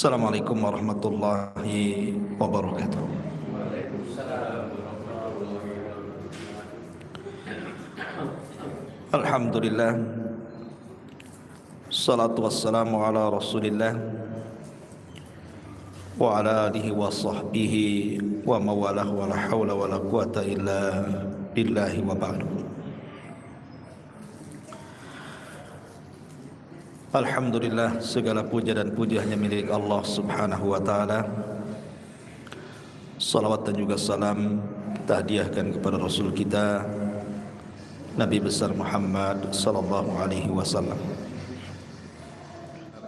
Assalamualaikum warahmatullahi wabarakatuh. Alhamdulillah, salatu wassalamu ala rasulillah wa ala alihi wa sahbihi wa mawalah wa la hawla wa la quwata illa billahi wa ba'du. Alhamdulillah, segala puja dan puji hanya milik Allah subhanahu wa ta'ala. Salawat dan juga salam kita hadiahkan kepada Rasul kita Nabi besar Muhammad sallallahu alaihi wasallam.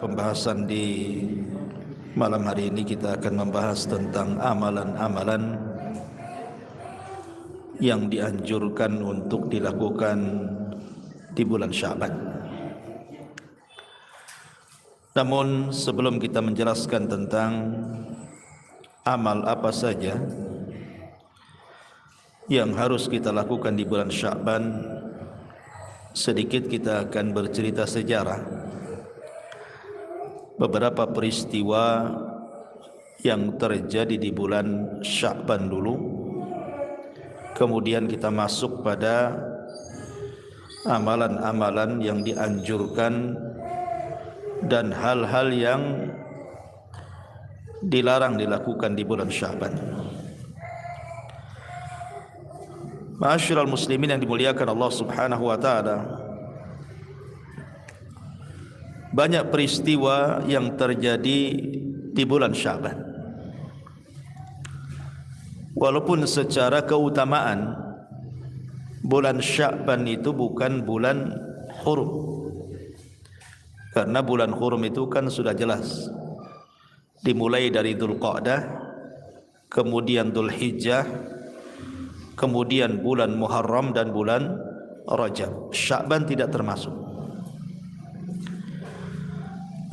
Pembahasan di malam hari ini kita akan membahas tentang amalan-amalan yang dianjurkan untuk dilakukan di bulan Sya'ban. Namun sebelum kita menjelaskan tentang amal apa saja yang harus kita lakukan di bulan Sya'ban, sedikit kita akan bercerita sejarah beberapa peristiwa yang terjadi di bulan Sya'ban dulu. Kemudian kita masuk pada amalan-amalan yang dianjurkan dan hal-hal yang dilarang dilakukan di bulan Sya'ban. Ma'asyiral muslimin yang dimuliakan Allah subhanahu wa ta'ala, banyak peristiwa yang terjadi di bulan Sya'ban. Walaupun secara keutamaan bulan Sya'ban itu bukan bulan hurum, karena bulan hurum itu kan sudah jelas, dimulai dari Dzulqa'dah, kemudian Dzulhijjah, kemudian bulan Muharram dan bulan Rajab. Sya'ban tidak termasuk.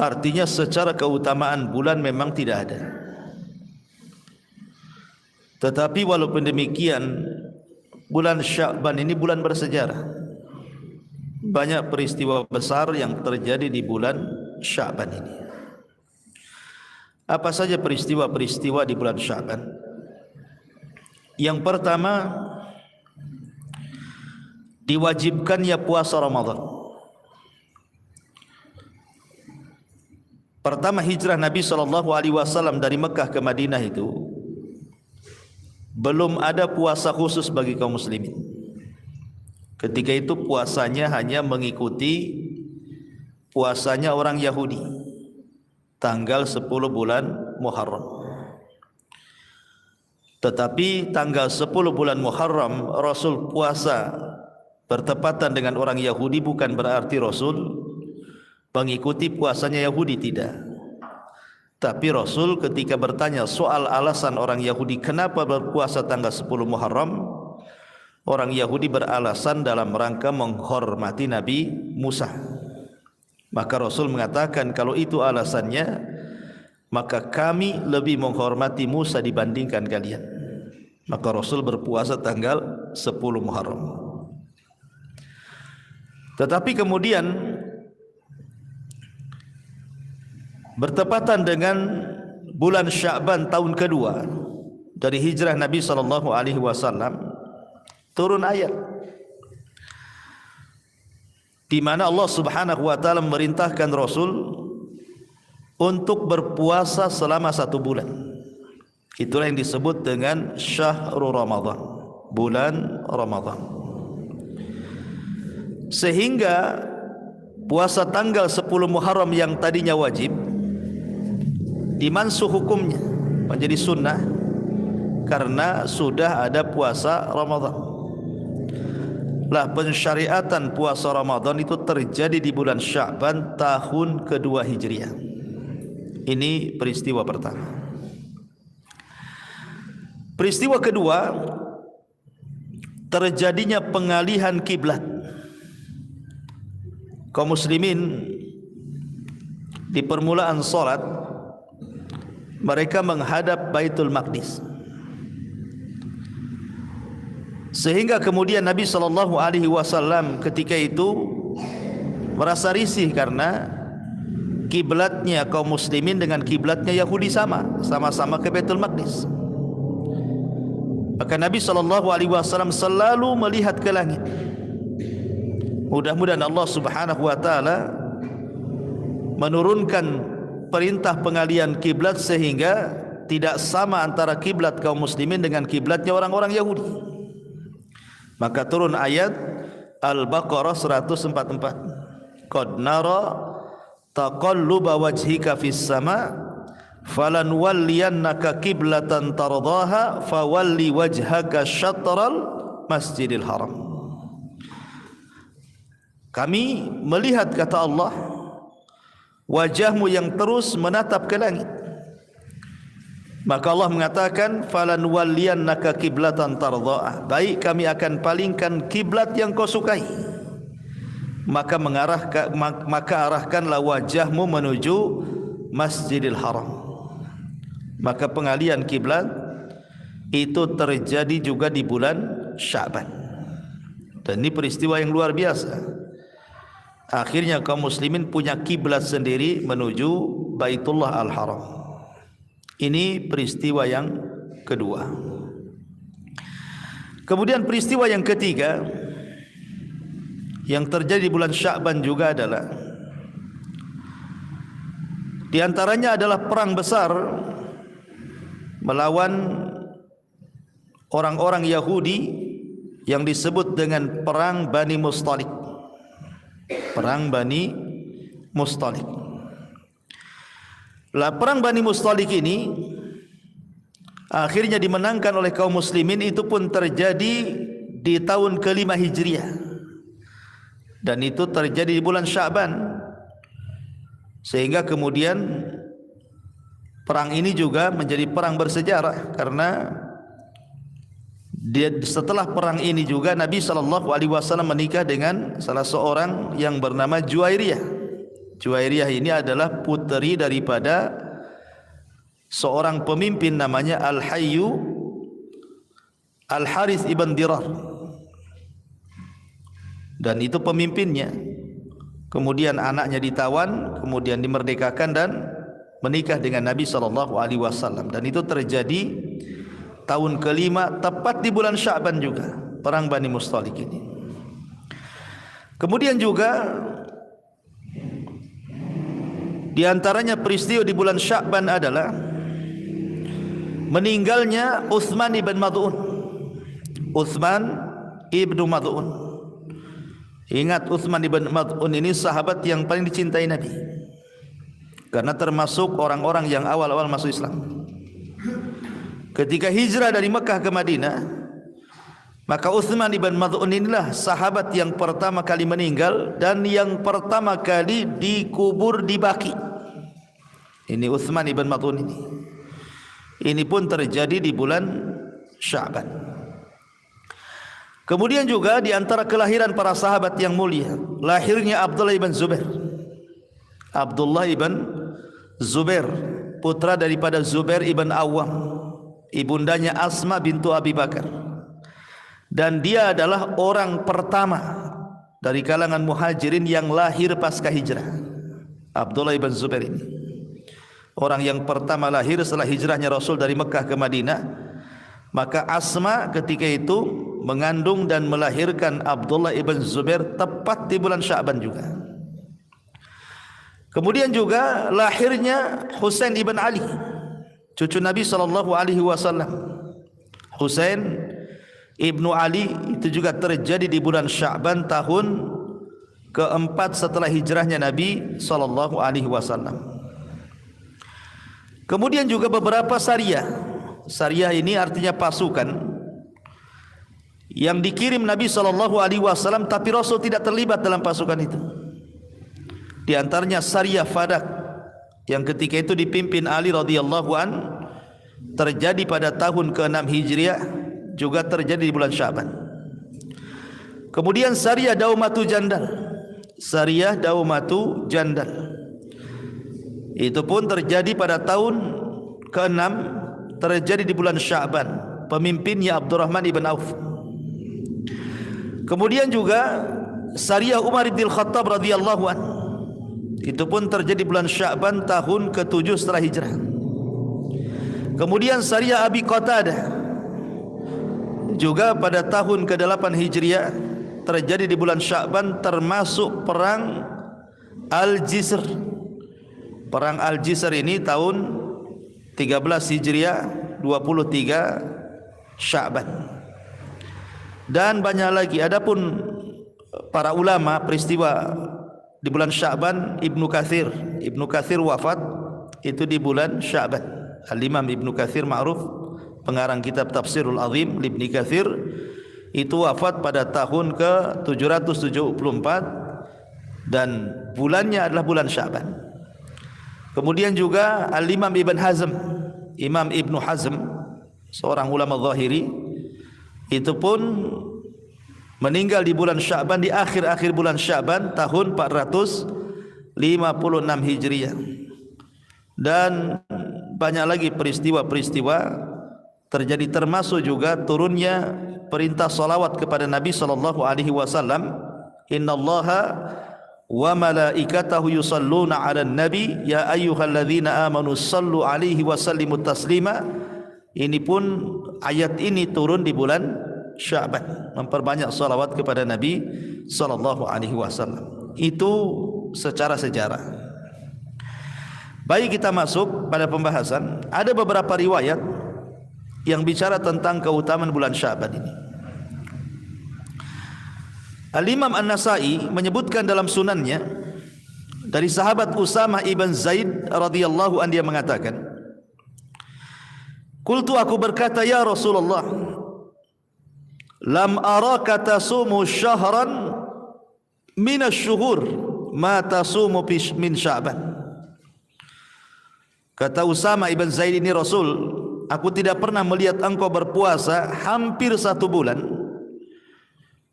Artinya secara keutamaan bulan memang tidak ada. Tetapi walaupun demikian, bulan Sya'ban ini bulan bersejarah. Banyak peristiwa besar yang terjadi di bulan Sya'ban ini. Apa saja peristiwa-peristiwa di bulan Sya'ban? Yang pertama, diwajibkannya puasa Ramadan. Pertama hijrah Nabi SAW dari Mekah ke Madinah itu belum ada puasa khusus bagi kaum muslimin. Ketika itu puasanya hanya mengikuti puasanya orang Yahudi, tanggal 10 bulan Muharram. Tetapi tanggal 10 bulan Muharram Rasul puasa bertepatan dengan orang Yahudi bukan berarti Rasul mengikuti puasanya Yahudi, tidak. Tapi Rasul ketika bertanya soal alasan orang Yahudi kenapa berpuasa tanggal 10 Muharram, orang Yahudi beralasan dalam rangka menghormati Nabi Musa. Maka Rasul mengatakan, kalau itu alasannya, maka kami lebih menghormati Musa dibandingkan kalian. Maka Rasul berpuasa tanggal 10 Muharram. Tetapi kemudian bertepatan dengan bulan Sya'ban tahun kedua dari hijrah Nabi SAW, turun ayat di mana Allah Subhanahu wa taala memerintahkan Rasul untuk berpuasa selama 1 bulan. Itulah yang disebut dengan Syahrul Ramadan, bulan Ramadan. Sehingga puasa tanggal 10 Muharram yang tadinya wajib dimansuh hukumnya menjadi sunnah karena sudah ada puasa Ramadan. Lah, pensyariatan puasa Ramadan itu terjadi di bulan Sya'ban tahun kedua Hijriah. Ini peristiwa pertama. Peristiwa kedua, terjadinya pengalihan kiblat. Kaum muslimin di permulaan salat mereka menghadap Baitul Maqdis. Sehingga kemudian Nabi SAW ketika itu merasa risih karena kiblatnya kaum muslimin dengan kiblatnya Yahudi sama-sama ke Baitul Maqdis. Maka Nabi SAW selalu melihat ke langit. Mudah-mudahan Allah Subhanahu wa taala menurunkan perintah pengalian kiblat sehingga tidak sama antara kiblat kaum muslimin dengan kiblatnya orang-orang Yahudi. Maka turun ayat Al-Baqarah 144. Qad nara taqalluba wajhika fis sama falan walliyannaka qiblatan tardaha fawalli wajhaka syatral Masjidil Haram. Kami melihat, kata Allah, wajahmu yang terus menatap ke langit. Maka Allah mengatakan falan walliyannaka qiblatan tardaha, baik kami akan palingkan kiblat yang kau sukai. Maka arahkanlah wajahmu menuju Masjidil Haram. Maka pengalian kiblat itu terjadi juga di bulan Sya'ban. Dan ini peristiwa yang luar biasa. Akhirnya kaum muslimin punya kiblat sendiri menuju Baitullah Al-Haram. Ini peristiwa yang kedua. Kemudian peristiwa yang ketiga yang terjadi di bulan Sya'ban juga adalah, di antaranya adalah perang besar melawan orang-orang Yahudi yang disebut dengan perang Bani Mustalik. Perang Bani Mustalik. Lah, perang Bani Mustalik ini akhirnya dimenangkan oleh kaum muslimin. Itu pun terjadi di tahun ke-5 Hijriah. Dan itu terjadi di bulan Sya'ban. Sehingga kemudian perang ini juga menjadi perang bersejarah, karena setelah perang ini juga Nabi SAW menikah dengan salah seorang yang bernama Juwairiyah. Juwairiyah ini adalah puteri daripada seorang pemimpin namanya Al-Hayyu Al-Harith ibn Dirar. Dan itu pemimpinnya. Kemudian anaknya ditawan, kemudian dimerdekakan dan menikah dengan Nabi SAW. Dan itu terjadi tahun ke-5 tepat di bulan Sya'ban juga, perang Bani Mustalik ini. Kemudian juga di antaranya peristiwa di bulan Sya'ban adalah meninggalnya Utsman ibn Mad'un. Utsman ibnu Mad'un. Ingat, Utsman ibn Mad'un ini sahabat yang paling dicintai Nabi, karena termasuk orang-orang yang awal-awal masuk Islam. Ketika hijrah dari Mekah ke Madinah, maka Utsman ibn Mad'un inilah sahabat yang pertama kali meninggal dan yang pertama kali dikubur di Baqi. Ini Utsman ibn Mad'un ini. Ini pun terjadi di bulan Sya'ban. Kemudian juga di antara kelahiran para sahabat yang mulia, lahirnya Abdullah ibn Zubair. Abdullah ibn Zubair, putra daripada Zubair ibn Awwam, ibundanya Asma bintu Abi Bakar. Dan dia adalah orang pertama dari kalangan muhajirin yang lahir pasca hijrah. Abdullah ibn Zubair ini orang yang pertama lahir setelah hijrahnya Rasul dari Mekah ke Madinah. Maka Asma ketika itu mengandung dan melahirkan Abdullah ibn Zubair tepat di bulan Sya'ban juga. Kemudian juga lahirnya Husain ibn Ali, cucu Nabi SAW. Husain ibnu Ali itu juga terjadi di bulan Sya'ban tahun ke-4 setelah hijrahnya Nabi SAW. Kemudian juga beberapa sariyah. Sariyah ini artinya pasukan yang dikirim Nabi SAW, tapi Rasul tidak terlibat dalam pasukan itu. Di antaranya Sariyah Fadak yang ketika itu dipimpin Ali radhiyallahu an, terjadi pada tahun ke-6 Hijriah, juga terjadi di bulan Sya'ban. Kemudian Sariyah Daumatu Jandal. Sariyah Daumatu Jandal itu pun terjadi pada tahun ke-6, terjadi di bulan Sya'ban. Pemimpinnya Abdurrahman ibn Auf. Kemudian juga Sariyah Umar bin Khattab radhiyallahu an, Itu pun terjadi bulan Sya'ban tahun ke-7 setelah hijrah. Kemudian Sariyah Abi Qatadah juga pada tahun ke-8 Hijriah terjadi di bulan Sya'ban, termasuk perang Al-Jisr. Perang Al-Jisr ini tahun 13 Hijriah, 23 Sya'ban. Dan banyak lagi. Adapun para ulama peristiwa di bulan Sya'ban, Ibnu Katsir wafat itu di bulan Sya'ban. Al-Imam Ibnu Katsir ma'ruf, pengarang kitab Tafsirul Azim Ibnu Katsir, itu wafat pada tahun ke-774 dan bulannya adalah bulan Sya'ban. Kemudian juga Al-Imam Imam Ibnu Hazm, seorang ulama Zahiri, itu pun meninggal di bulan Sya'ban, di akhir-akhir bulan Sya'ban tahun 456 Hijriah. Dan banyak lagi peristiwa-peristiwa terjadi, termasuk juga turunnya perintah salawat kepada Nabi sallallahu alaihi wasallam. Innallaha wa malaikatahu yusalluna 'alan nabi ya ayyuhalladzina amanu sallu alaihi wa sallimu taslima. Ini pun ayat ini turun di bulan Sya'ban, memperbanyak salawat kepada Nabi sallallahu alaihi wasallam. Itu secara sejarah. Baik, kita masuk pada pembahasan. Ada beberapa riwayat yang bicara tentang keutamaan bulan Sya'ban ini. Al-Imam An-Nasa'i menyebutkan dalam sunannya dari sahabat Usamah ibn Zaid radhiyallahu anhu, dia mengatakan, "Qultu, aku berkata, ya Rasulullah, lam araka tasumu syahran min asy-syuhur ma tasumu min Sya'ban." Kata Usamah ibn Zaid ini, Rasul, aku tidak pernah melihat engkau berpuasa hampir 1 bulan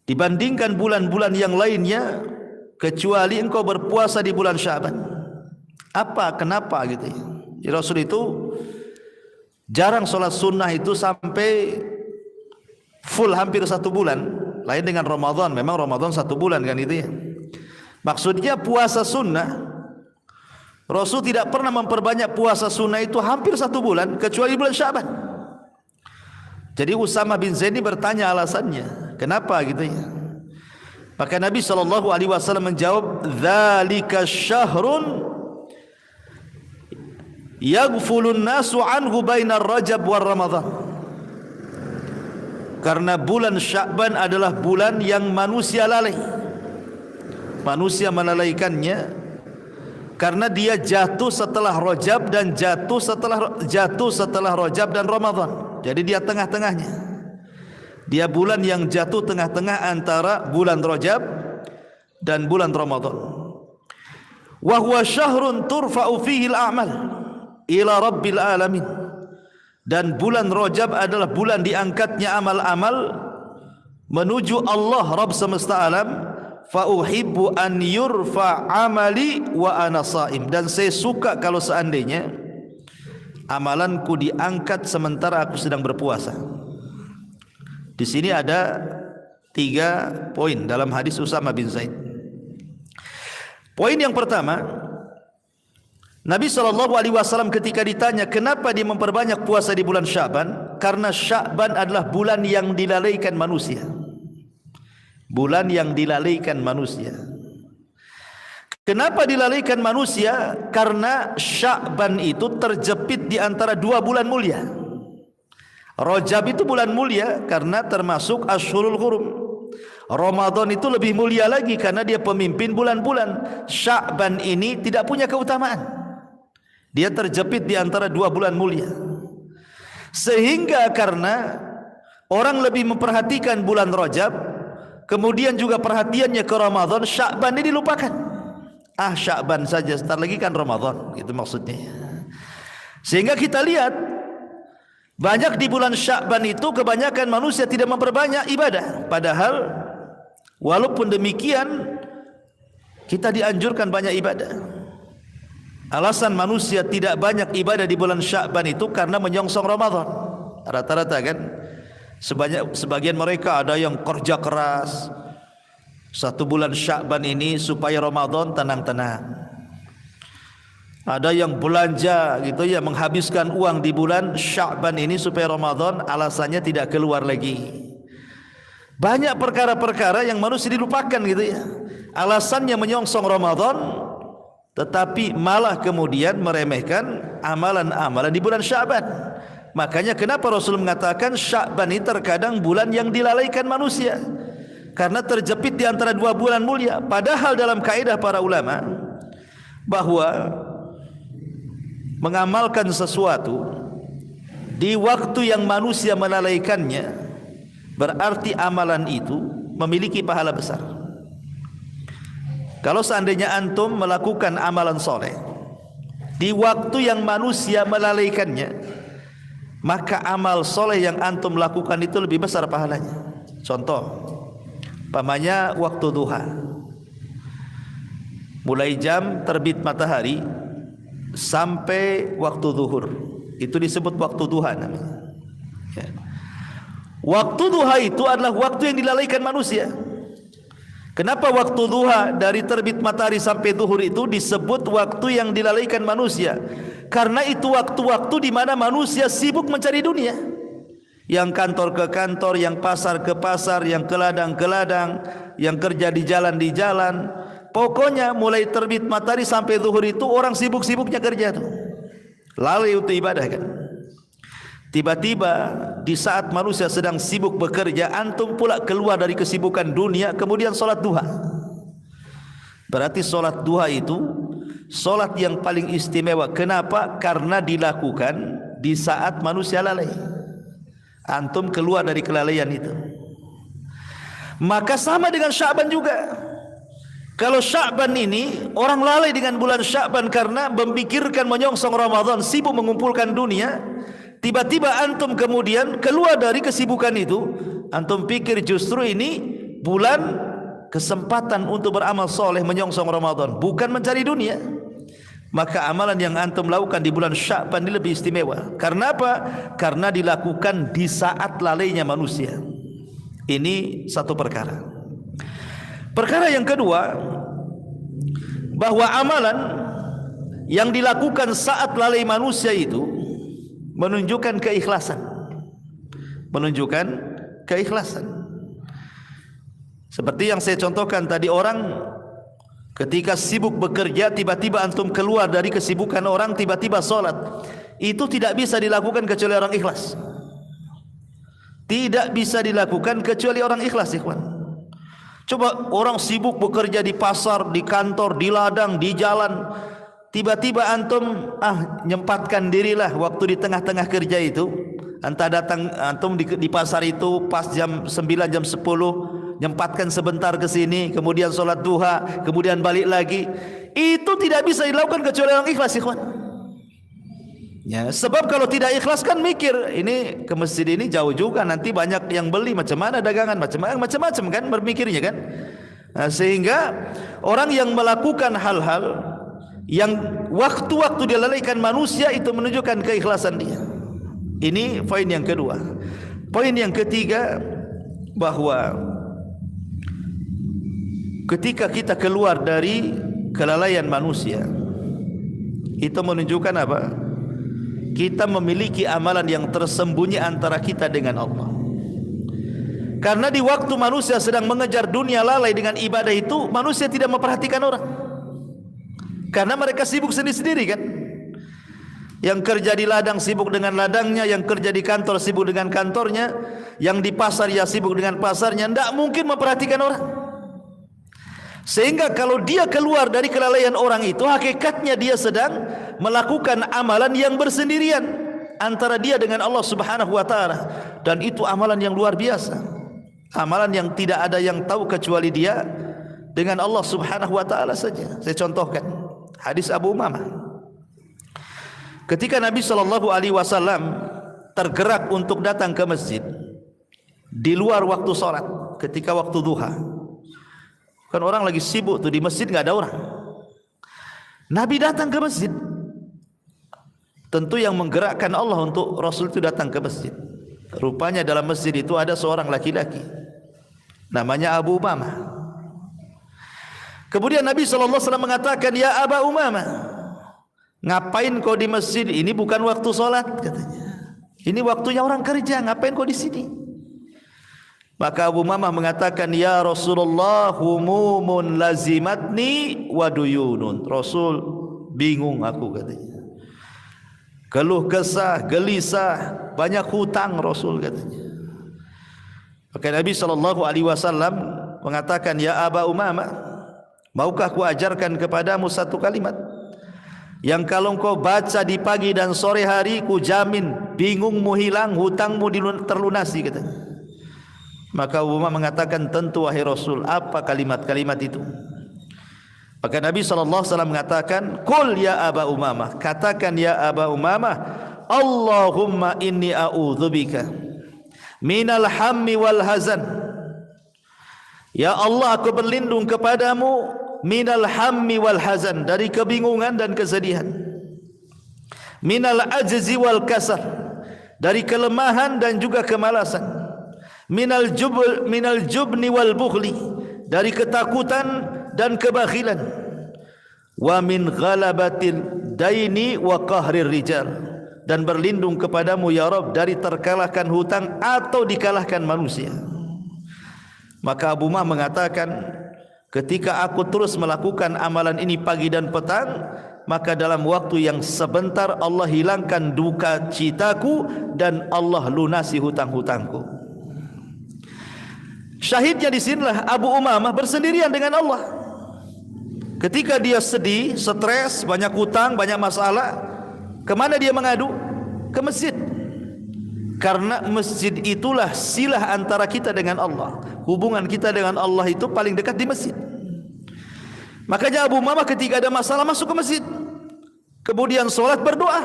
dibandingkan bulan-bulan yang lainnya, kecuali engkau berpuasa di bulan Sya'ban. Kenapa gitu ya? Ya, Rasul itu jarang sholat sunnah itu sampai full hampir 1 bulan. Lain dengan Ramadan, memang Ramadan 1 bulan kan itu ya. Maksudnya puasa sunnah, Rasul tidak pernah memperbanyak puasa sunnah itu hampir 1 bulan, kecuali bulan Sya'ban. Jadi Usamah bin Zaid ini bertanya alasannya, kenapa gitu ya. Maka Nabi SAW menjawab, "Dzalika syahrun yaghfulun nasu anhu bainar Rajab war Ramadan." Karena bulan Sya'ban adalah bulan yang manusia lalai. Manusia melalaikannya karena dia jatuh setelah Rajab dan jatuh setelah Rajab dan Ramadan. Jadi dia tengah-tengahnya. Dia bulan yang jatuh tengah-tengah antara bulan Rajab dan bulan Ramadan. Wa huwa syahrun turfa'u fihi al-a'mal ila rabbil alamin. Dan bulan Rajab adalah bulan diangkatnya amal-amal menuju Allah Rabb semesta alam. Fa uhibbu an yurfa amali wa ana shaim. Dan saya suka kalau seandainya amalanku diangkat sementara aku sedang berpuasa. Di sini ada 3 poin dalam hadis Usamah bin Zaid. Poin yang pertama, Nabi SAW ketika ditanya kenapa dia memperbanyak puasa di bulan Sya'ban, karena Sya'ban adalah bulan yang dilalaikan manusia. Bulan yang dilalaikan manusia. Kenapa dilalaikan manusia? Karena Sya'ban itu terjepit di antara 2 bulan mulia. Rajab itu bulan mulia karena termasuk Ashhurul Hurum. Ramadan itu lebih mulia lagi karena dia pemimpin bulan-bulan. Sya'ban ini tidak punya keutamaan. Dia terjepit di antara 2 bulan mulia. Sehingga karena orang lebih memperhatikan bulan Rajab, kemudian juga perhatiannya ke Ramadan, Sya'ban ini dilupakan. Sya'ban saja, sebentar lagi kan Ramadan, itu maksudnya. Sehingga kita lihat banyak di bulan Sya'ban itu kebanyakan manusia tidak memperbanyak ibadah. Padahal walaupun demikian kita dianjurkan banyak ibadah. Alasan manusia tidak banyak ibadah di bulan Sya'ban itu karena menyongsong Ramadan. Rata-rata kan sebagian mereka ada yang kerja keras 1 bulan Sya'ban ini supaya Ramadan tenang-tenang. Ada yang belanja gitu ya, menghabiskan uang di bulan Sya'ban ini supaya Ramadan alasannya tidak keluar lagi. Banyak perkara-perkara yang manusia dilupakan gitu ya. Alasannya menyongsong Ramadan, tetapi malah kemudian meremehkan amalan-amalan di bulan Sya'ban. Makanya kenapa Rasul mengatakan Sya'ban ini terkadang bulan yang dilalaikan manusia, karena terjepit di antara dua bulan mulia. Padahal dalam kaidah para ulama bahwa mengamalkan sesuatu di waktu yang manusia melalaikannya berarti amalan itu memiliki pahala besar. Kalau seandainya antum melakukan amalan soleh di waktu yang manusia melalaikannya, maka amal soleh yang antum lakukan itu lebih besar pahalanya. Contoh, umpamanya waktu duha, mulai jam terbit matahari sampai waktu zuhur, itu disebut waktu duha namanya. Ya. Waktu duha itu adalah waktu yang dilalaikan manusia. Kenapa waktu duha dari terbit matahari sampai zuhur itu disebut waktu yang dilalaikan manusia? Karena itu waktu-waktu di mana manusia sibuk mencari dunia. Yang kantor ke kantor, yang pasar ke pasar, yang ke ladang ke ladang, yang kerja di jalan. Pokoknya mulai terbit matahari sampai zuhur itu orang sibuk-sibuknya kerja tuh. Lalai untuk ibadah kan. Tiba-tiba di saat manusia sedang sibuk bekerja, antum pula keluar dari kesibukan dunia, kemudian solat duha. Berarti solat duha itu solat yang paling istimewa. Kenapa? Karena dilakukan di saat manusia lalai. Antum keluar dari kelalaian itu. Maka sama dengan Sya'ban juga. Kalau Sya'ban ini orang lalai dengan bulan Sya'ban karena memikirkan menyongsong Ramadan, sibuk mengumpulkan dunia. Tiba-tiba antum kemudian keluar dari kesibukan itu, antum pikir justru ini bulan kesempatan untuk beramal soleh menyongsong Ramadan, bukan mencari dunia. Maka amalan yang antum lakukan di bulan Sya'ban ini lebih istimewa. Karena apa? Karena dilakukan di saat lalainya manusia. Ini satu perkara. Perkara yang kedua, bahwa amalan yang dilakukan saat lalai manusia itu menunjukkan keikhlasan. Menunjukkan keikhlasan. Seperti yang saya contohkan tadi, orang ketika sibuk bekerja, tiba-tiba antum keluar dari kesibukan orang, tiba-tiba sholat. Itu tidak bisa dilakukan kecuali orang ikhlas. Tidak bisa dilakukan kecuali orang ikhlas, ikhwan. Coba orang sibuk bekerja di pasar, di kantor, di ladang, di jalan, tiba-tiba antum nyempatkan dirilah waktu di tengah-tengah kerja itu, anta datang antum di pasar itu pas jam 9, jam 10, nyempatkan sebentar ke sini, kemudian sholat duha, kemudian balik lagi. Itu tidak bisa dilakukan kecuali orang ikhlas, ikhwan. Ya, sebab kalau tidak ikhlas kan mikir, ini ke masjid ini jauh juga, nanti banyak yang beli, macam mana dagangan, macam-macam kan berpikirnya kan. Nah, sehingga orang yang melakukan hal-hal yang waktu-waktu dilalaikan manusia itu menunjukkan keikhlasan dia. Ini poin yang kedua. Poin yang ketiga, bahwa ketika kita keluar dari kelalaian manusia, itu menunjukkan apa? Kita memiliki amalan yang tersembunyi antara kita dengan Allah. Karena di waktu manusia sedang mengejar dunia lalai dengan ibadah itu, manusia tidak memperhatikan orang. Karena mereka sibuk sendiri-sendiri kan. Yang kerja di ladang sibuk dengan ladangnya, yang kerja di kantor sibuk dengan kantornya, yang di pasar ya sibuk dengan pasarnya, tidak mungkin memperhatikan orang. Sehingga kalau dia keluar dari kelalaian orang itu, hakikatnya dia sedang melakukan amalan yang bersendirian antara dia dengan Allah Subhanahu wa taala, dan itu amalan yang luar biasa. Amalan yang tidak ada yang tahu kecuali dia dengan Allah Subhanahu wa taala saja. Saya contohkan hadis Abu Umamah. Ketika Nabi sallallahu alaihi wasallam tergerak untuk datang ke masjid di luar waktu salat, ketika waktu duha, kan orang lagi sibuk tuh di masjid, nggak ada orang. Nabi datang ke masjid. Tentu yang menggerakkan Allah untuk Rasul itu datang ke masjid. Rupanya dalam masjid itu ada seorang laki-laki, namanya Abu Umamah. Kemudian Nabi SAW mengatakan, "Ya Aba Umamah, Ngapain kau di masjid? Ini bukan waktu sholat, katanya. Ini waktunya orang kerja, ngapain kau di sini? Maka Abu Umamah mengatakan, ya Rasulullah, humumun lazimatni wa duyunun. Rasul, bingung aku, katanya. Keluh kesah, gelisah, banyak hutang, Rasul, katanya. Maka Nabi SAW mengatakan, ya Aba Umamah, maukah ku ajarkan kepadamu satu kalimat yang kalau kau baca di pagi dan sore hari, ku jamin bingungmu hilang, hutangmu terlunasi, katanya. Maka Umar mengatakan, tentu wahai Rasul, apa kalimat-kalimat itu? Maka Nabi SAW mengatakan, Qul ya Aba Umamah, katakan ya Aba Umamah, Allahumma inni a'udzubika minal hammi wal hazan. Ya Allah, aku berlindung kepadamu minal hammi wal hazan, dari kebingungan dan kesedihan. Minal ajzi wal kasal, dari kelemahan dan juga kemalasan. Minal jubni wal bukhli, dari ketakutan dan kebakhilan. Wa min ghalabatil daini wa qahrir rijal, dan berlindung kepadamu ya Rabb dari terkalahkan hutang atau dikalahkan manusia. Maka Abu Umamah mengatakan, ketika aku terus melakukan amalan ini pagi dan petang, maka dalam waktu yang sebentar Allah hilangkan duka citaku dan Allah lunasi hutang-hutangku. Syahidnya di sinilah Abu Umamah bersendirian dengan Allah. Ketika dia sedih, stres, banyak hutang, banyak masalah, kemana dia mengadu? Ke masjid. Karena masjid itulah silah antara kita dengan Allah. Hubungan kita dengan Allah itu paling dekat di masjid. Makanya Abu Umamah ketika ada masalah masuk ke masjid, kemudian sholat berdoa,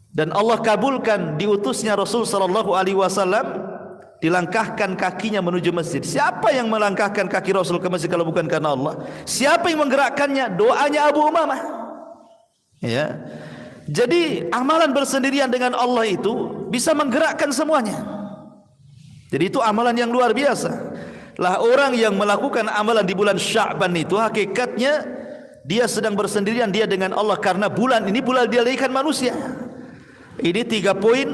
dan Allah kabulkan diutusnya Rasul SAW. Dilangkahkan kakinya menuju masjid. Siapa yang melangkahkan kaki Rasul ke masjid kalau bukan karena Allah? Siapa yang menggerakkannya? Doanya Abu Umamah. Ya. Jadi amalan bersendirian dengan Allah itu bisa menggerakkan semuanya. Jadi itu amalan yang luar biasa. Lah orang yang melakukan amalan di bulan Sya'ban itu hakikatnya dia sedang bersendirian dia dengan Allah, karena bulan ini bulan dilalaikan manusia. Ini 3 poin.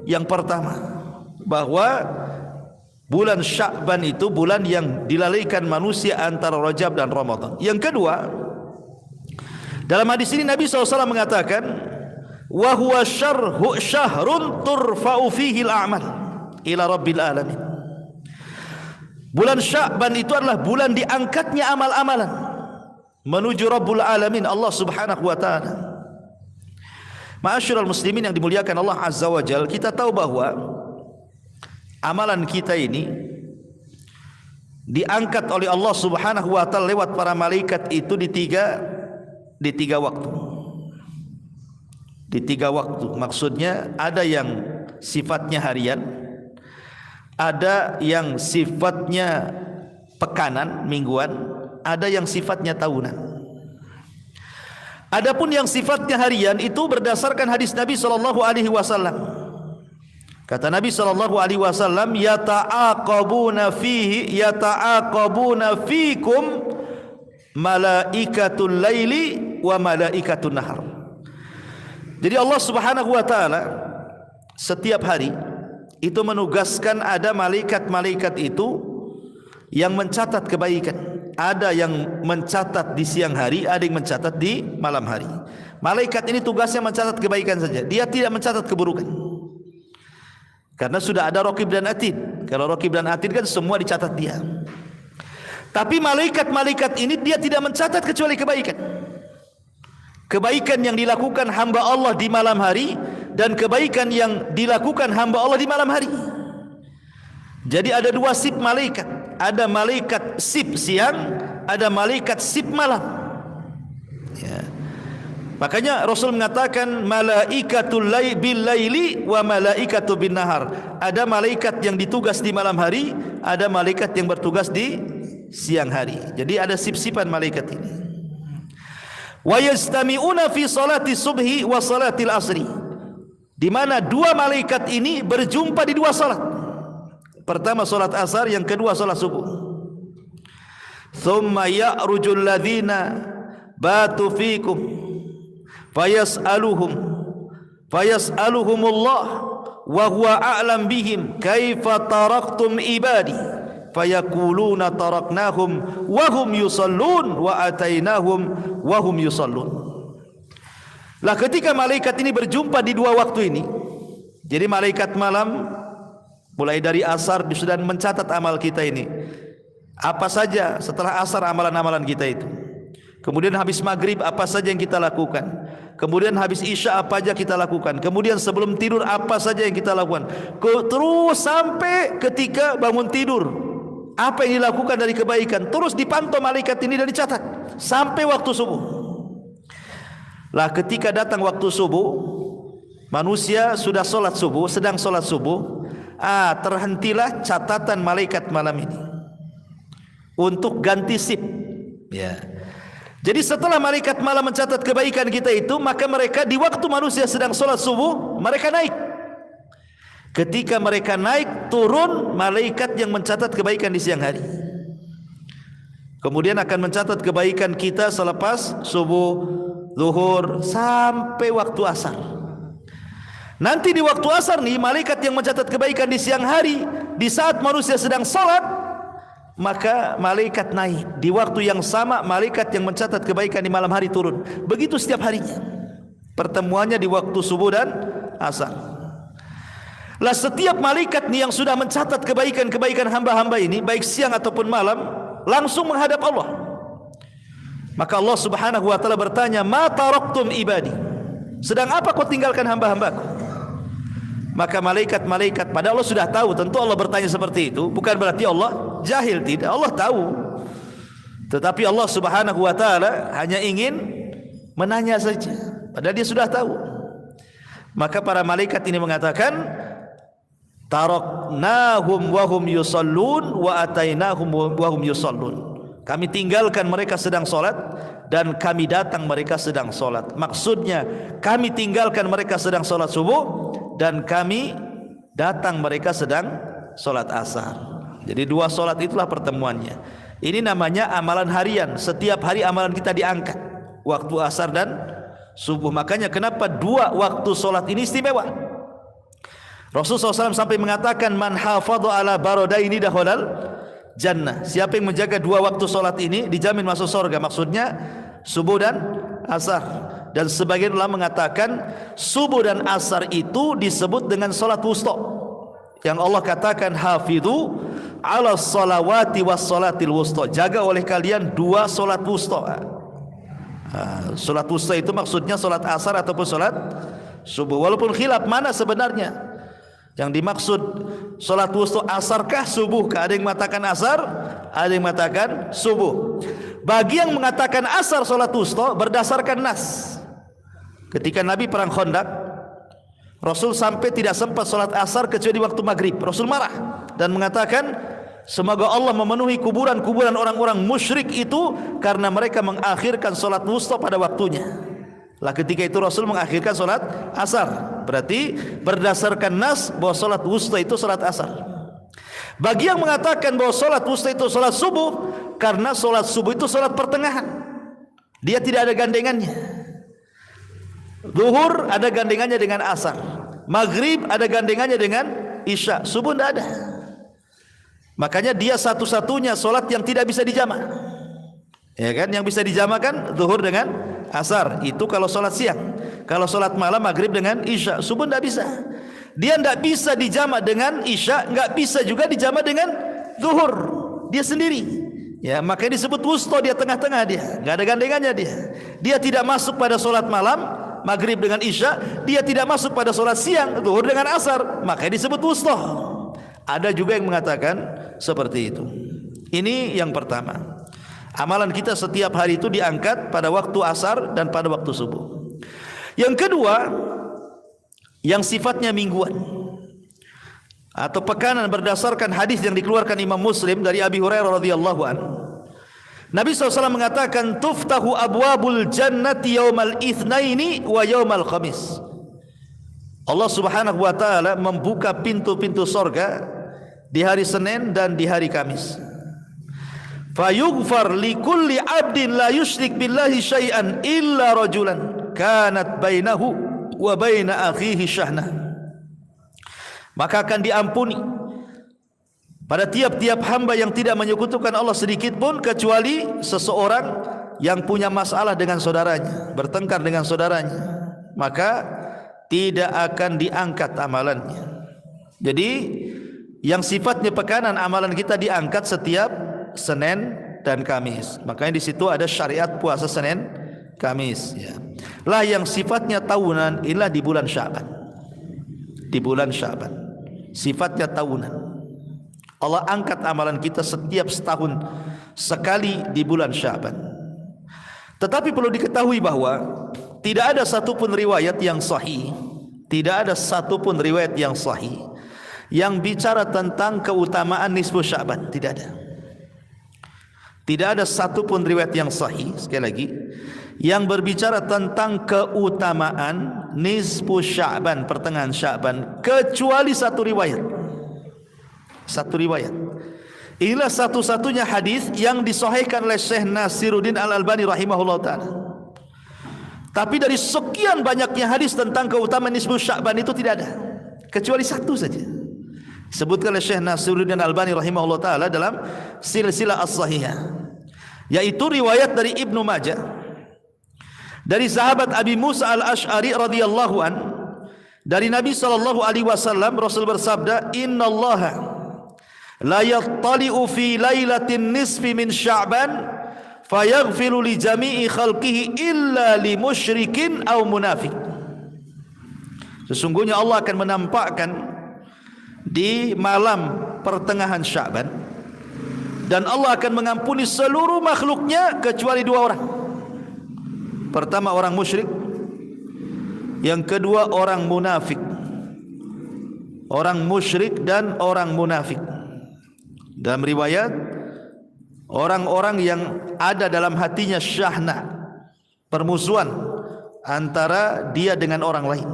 Yang pertama, bahwa bulan Sya'ban itu bulan yang dilalaikan manusia antara Rajab dan Ramadan. Yang kedua, dalam hadis ini Nabi SAW mengatakan, wa huwa syahrun turfa'u fihi al-a'mal ila rabbil alamin. Bulan Sya'ban itu adalah bulan diangkatnya amal-amalan menuju Rabbul Alamin, Allah Subhanahu wa taala. Ma'asyiral muslimin yang dimuliakan Allah Azza wa Jalla, kita tahu bahwa amalan kita ini diangkat oleh Allah Subhanahu wa taala lewat para malaikat itu di tiga waktu. Di 3 waktu. Maksudnya ada yang sifatnya harian, ada yang sifatnya pekanan, mingguan, ada yang sifatnya tahunan. Adapun yang sifatnya harian itu berdasarkan hadis Nabi SAW. Kata Nabi SAW, yata'aqabuna fikum malaikatul laili wa malaikatun nahar. Jadi Allah Subhanahu wa taala setiap hari itu menugaskan ada malaikat-malaikat itu yang mencatat kebaikan. Ada yang mencatat di siang hari, ada yang mencatat di malam hari. Malaikat ini tugasnya mencatat kebaikan saja. Dia tidak mencatat keburukan. Karena sudah ada Raqib dan Atid. Kalau Raqib dan Atid kan semua dicatat dia. Tapi malaikat-malaikat ini dia tidak mencatat kecuali kebaikan. Kebaikan yang dilakukan hamba Allah di malam hari dan kebaikan yang dilakukan hamba Allah di malam hari. Jadi ada 2 sip malaikat. Ada malaikat sip siang, ada malaikat sip malam. Ya. Makanya Rasul mengatakan malaikatul bil laili wa malaikatu bin nahar. Ada malaikat yang ditugas di malam hari, ada malaikat yang bertugas di siang hari. Jadi ada sip-sipan malaikat ini. Wa yastami'una fi salati subhi wa salatil asri. Di mana 2 malaikat ini berjumpa di 2 salat. Pertama salat asar, yang kedua salat subuh. Thumma ya'rujul ladzina batu fikum fayas'aluhumullah wa huwa a'lam bihim kaifa taraktum ibadi fayaquluna taraknahum wa hum yusallun wa atainahum wa hum yusallun. Lah ketika malaikat ini berjumpa di dua waktu ini, jadi malaikat malam mulai dari asar sudah mencatat amal kita ini, apa saja setelah asar amalan-amalan kita itu. Kemudian habis maghrib apa saja yang kita lakukan. Kemudian habis isya apa saja kita lakukan. Kemudian sebelum tidur apa saja yang kita lakukan. Terus sampai ketika bangun tidur, apa yang dilakukan dari kebaikan terus dipantau malaikat ini dan dicatat sampai waktu subuh. Lah ketika datang waktu subuh, manusia sudah solat subuh, sedang solat subuh, terhentilah catatan malaikat malam ini untuk ganti sip. Ya. Jadi setelah malaikat malam mencatat kebaikan kita itu, maka mereka di waktu manusia sedang solat subuh, mereka naik. Ketika mereka naik, turun malaikat yang mencatat kebaikan di siang hari. Kemudian akan mencatat kebaikan kita selepas subuh, zuhur, sampai waktu asar. Nanti di waktu asar nih, malaikat yang mencatat kebaikan di siang hari, di saat manusia sedang solat, maka malaikat naik. Di waktu yang sama, malaikat yang mencatat kebaikan di malam hari turun. Begitu setiap harinya. Pertemuannya di waktu subuh dan asar. Lah setiap malaikat nih yang sudah mencatat kebaikan-kebaikan hamba-hamba ini, baik siang ataupun malam, langsung menghadap Allah. Maka Allah Subhanahu wa taala bertanya, "Ma taraktum ibadi?" Sedang apa kau tinggalkan hamba-hambaku? Maka malaikat-malaikat, pada Allah sudah tahu, tentu Allah bertanya seperti itu, bukan berarti Allah jahil, tidak, Allah tahu. Tetapi Allah Subhanahu wa taala hanya ingin menanya saja, padahal dia sudah tahu. Maka para malaikat ini mengatakan, taraknahum wa hum yusallun wa atainahum wa hum yusallun. Kami tinggalkan mereka sedang solat dan kami datang mereka sedang solat. Maksudnya kami tinggalkan mereka sedang solat subuh dan kami datang mereka sedang solat asar. Jadi dua solat itulah pertemuannya. Ini namanya amalan harian. Setiap hari amalan kita diangkat, waktu asar dan subuh. Makanya kenapa dua waktu solat ini istimewa. Rasulullah SAW sampai mengatakan, man hafadhu ala baradaini dakhalal jannah. Siapa yang menjaga dua waktu solat ini dijamin masuk surga. Maksudnya subuh dan asar. Dan sebagian ulama mengatakan subuh dan asar itu disebut dengan solat wusta, yang Allah katakan hafidhu ala salawati was salatil wusta. Jaga oleh kalian dua solat wusta. Solat wusta itu maksudnya solat asar ataupun solat subuh. Walaupun khilaf mana sebenarnya yang dimaksud solat wusta, asarkah subuhkah? Ada yang mengatakan asar, ada yang mengatakan subuh. Bagi yang mengatakan asar solat wusta berdasarkan nas. Ketika Nabi perang Khandaq, Rasul sampai tidak sempat solat asar kecuali waktu maghrib. Rasul marah dan mengatakan, semoga Allah memenuhi kuburan-kuburan orang-orang musyrik itu karena mereka mengakhirkan solat wusta pada waktunya. Lah ketika itu Rasul mengakhirkan solat asar. Berarti berdasarkan nas bahwa solat wusta itu solat asar. Bagi yang mengatakan bahwa solat wusta itu solat subuh, karena solat subuh itu solat pertengahan, dia tidak ada gandengannya. Zuhur ada gandengannya dengan asar, maghrib ada gandengannya dengan isya, subuh tidak ada. Makanya dia satu-satunya solat yang tidak bisa dijamak. Ya kan, yang bisa dijamakan zuhur dengan asar. Itu kalau solat siang. Kalau solat malam maghrib dengan isya, subuh tidak bisa. Dia tidak bisa dijamak dengan isya, nggak bisa juga dijamak dengan zuhur. Dia sendiri. Ya, makanya disebut wusta, dia tengah-tengah, dia nggak ada gandengannya dia. Dia tidak masuk pada solat malam maghrib dengan isya, dia tidak masuk pada solat siang zuhur dengan asar, makanya disebut wusta. Ada juga yang mengatakan seperti itu. Ini yang pertama. Amalan kita setiap hari itu diangkat pada waktu asar dan pada waktu subuh. Yang kedua, yang sifatnya mingguan atau pekanan berdasarkan hadis yang dikeluarkan Imam Muslim dari Abi Hurairah radhiyallahu anhu. Nabi SAW mengatakan, tuftahu abwabul jannati yaumal itsnaini wa yaumal khamis. Allah Subhanahu wa taala membuka pintu-pintu surga di hari Senin dan di hari Kamis. Fayughfar likulli 'abdin la yusyrik billahi syai'an illa rajulan kanat bainahu wa baina akhihi syahna. Maka akan diampuni pada tiap-tiap hamba yang tidak menyekutukan Allah sedikit pun, kecuali seseorang yang punya masalah dengan saudaranya, bertengkar dengan saudaranya, maka tidak akan diangkat amalannya. Jadi yang sifatnya pekanan, amalan kita diangkat setiap Senin dan Kamis. Makanya di situ ada syariat puasa Senin Kamis, ya. Lah yang sifatnya tahunan, inilah di bulan Sya'ban. Di bulan Sya'ban sifatnya tahunan. Allah angkat amalan kita setiap setahun sekali di bulan Sya'ban. Tetapi perlu diketahui bahwa tidak ada satupun riwayat yang sahih, tidak ada satupun riwayat yang sahih yang bicara tentang keutamaan nisfu Sya'ban. Tidak ada. Tidak ada satupun riwayat yang sahih, sekali lagi, yang berbicara tentang keutamaan nisfu Sya'ban, pertengahan Sya'ban, kecuali satu riwayat. Satu riwayat. Inilah satu-satunya hadis yang disahihkan oleh Syekh Nasiruddin Al-Albani rahimahullah ta'ala. Tapi dari sekian banyaknya hadis tentang keutamaan nisfu Sya'ban itu tidak ada, kecuali satu saja, sebutkan oleh Syekh Nasiruddin Al-Albani rahimahullah ta'ala dalam silsilah as-sahihah, yaitu riwayat dari Ibnu Majah dari sahabat Abi Musa Al-Asy'ari radhiyallahu an, dari Nabi sallallahu alaihi wasallam, Rasul bersabda, innallaha la yattali'u fi lailatin nisfi min Sya'ban fayaghfiru li jami'i khalqihi illa li musyrikin aw munafiq. Sesungguhnya Allah akan menampakkan di malam pertengahan Sya'ban, dan Allah akan mengampuni seluruh makhluknya kecuali dua orang. Pertama orang musyrik, yang kedua orang munafik. Orang musyrik dan orang munafik. Dalam riwayat, orang-orang yang ada dalam hatinya syahna, permusuhan antara dia dengan orang lain.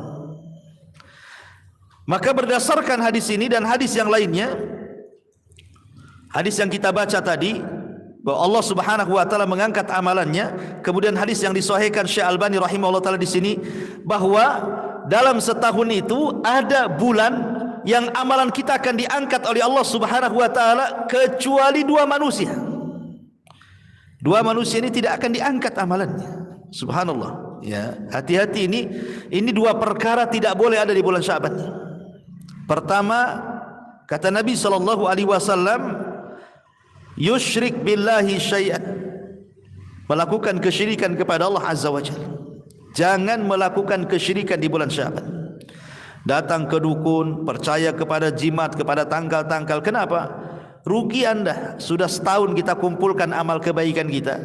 Maka berdasarkan hadis ini dan hadis yang lainnya, hadis yang kita baca tadi, bahwa Allah Subhanahu wa taala mengangkat amalannya, kemudian hadis yang disahihkan Syekh Albani rahimahullah taala di sini, bahwa dalam setahun itu ada bulan yang amalan kita akan diangkat oleh Allah Subhanahu wa taala, kecuali dua manusia. Dua manusia ini tidak akan diangkat amalannya. Subhanallah, ya. Hati-hati, ini dua perkara tidak boleh ada di bulan Sya'ban. Pertama, kata Nabi sallallahu alaihi wasallam, yusyrik billahi syai'an, melakukan kesyirikan kepada Allah azza wajalla. Jangan melakukan kesyirikan di bulan Sya'ban. Datang ke dukun, percaya kepada jimat, kepada tanggal-tanggal. Kenapa? Rugi Anda. Sudah setahun kita kumpulkan amal kebaikan kita,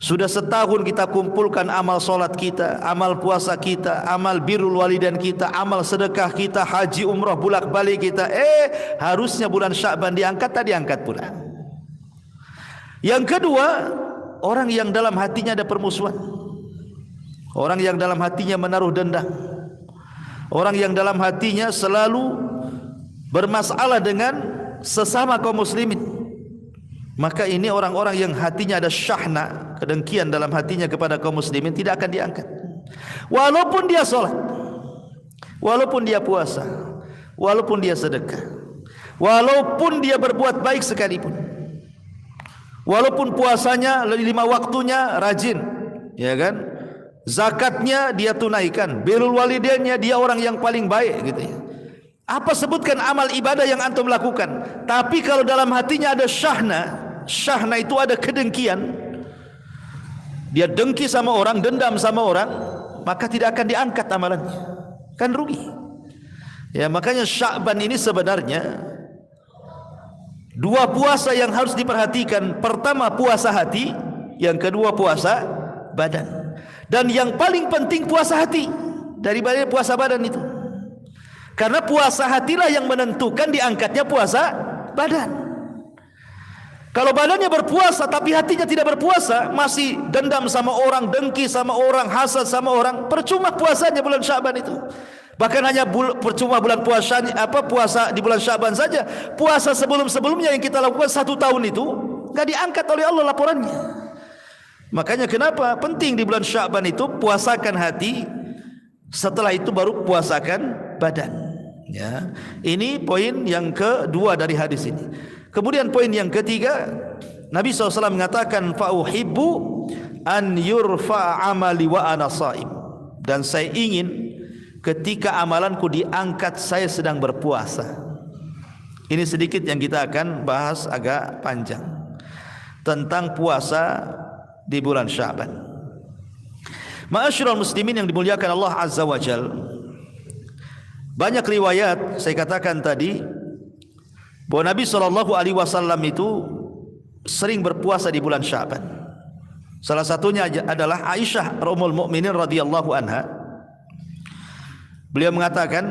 sudah setahun kita kumpulkan amal solat kita, amal puasa kita, amal birrul walidain kita, amal sedekah kita, haji umrah bolak balik kita. Harusnya bulan Sya'ban diangkat, tak diangkat pula. Yang kedua, orang yang dalam hatinya ada permusuhan, orang yang dalam hatinya menaruh dendam, orang yang dalam hatinya selalu bermasalah dengan sesama kaum muslimin. Maka ini orang-orang yang hatinya ada syahna, kedengkian dalam hatinya kepada kaum muslimin, tidak akan diangkat. Walaupun dia sholat, walaupun dia puasa, walaupun dia sedekah, walaupun dia berbuat baik sekalipun, walaupun puasanya 5 waktunya rajin, ya kan, zakatnya dia tunaikan, birrul walidainnya dia orang yang paling baik, gitu ya. Apa sebutkan amal ibadah yang antum lakukan, tapi kalau dalam hatinya ada syahna, syahna itu ada kedengkian, dia dengki sama orang, dendam sama orang, maka tidak akan diangkat amalannya, kan rugi. Ya, makanya Sya'ban ini sebenarnya dua puasa yang harus diperhatikan. Pertama puasa hati, yang kedua puasa badan. Dan yang paling penting puasa hati daripada puasa badan itu. Karena puasa hatilah yang menentukan diangkatnya puasa badan. Kalau badannya berpuasa tapi hatinya tidak berpuasa, masih dendam sama orang, dengki sama orang, hasad sama orang, percuma puasanya bulan Sya'ban itu. Bahkan hanya percuma bulan puasa di bulan Sya'ban saja. Puasa sebelum-sebelumnya yang kita lakukan 1 tahun itu nggak diangkat oleh Allah laporannya. Makanya kenapa penting di bulan Sya'ban itu puasakan hati, setelah itu baru puasakan badan. Ya, ini poin yang kedua dari hadis ini. Kemudian poin yang ketiga, Nabi SAW mengatakan fa'uhibbu an yurfa amali wa ana sha'im, dan saya ingin ketika amalanku diangkat saya sedang berpuasa. Ini sedikit yang kita akan bahas agak panjang tentang puasa di bulan Sya'ban. Ma'asyiral muslimin yang dimuliakan Allah Azza wa Jal, banyak riwayat saya katakan tadi bahwa Nabi SAW itu sering berpuasa di bulan Sya'ban. Salah satunya adalah Aisyah Ummul Mukminin radhiyallahu anha. Beliau mengatakan,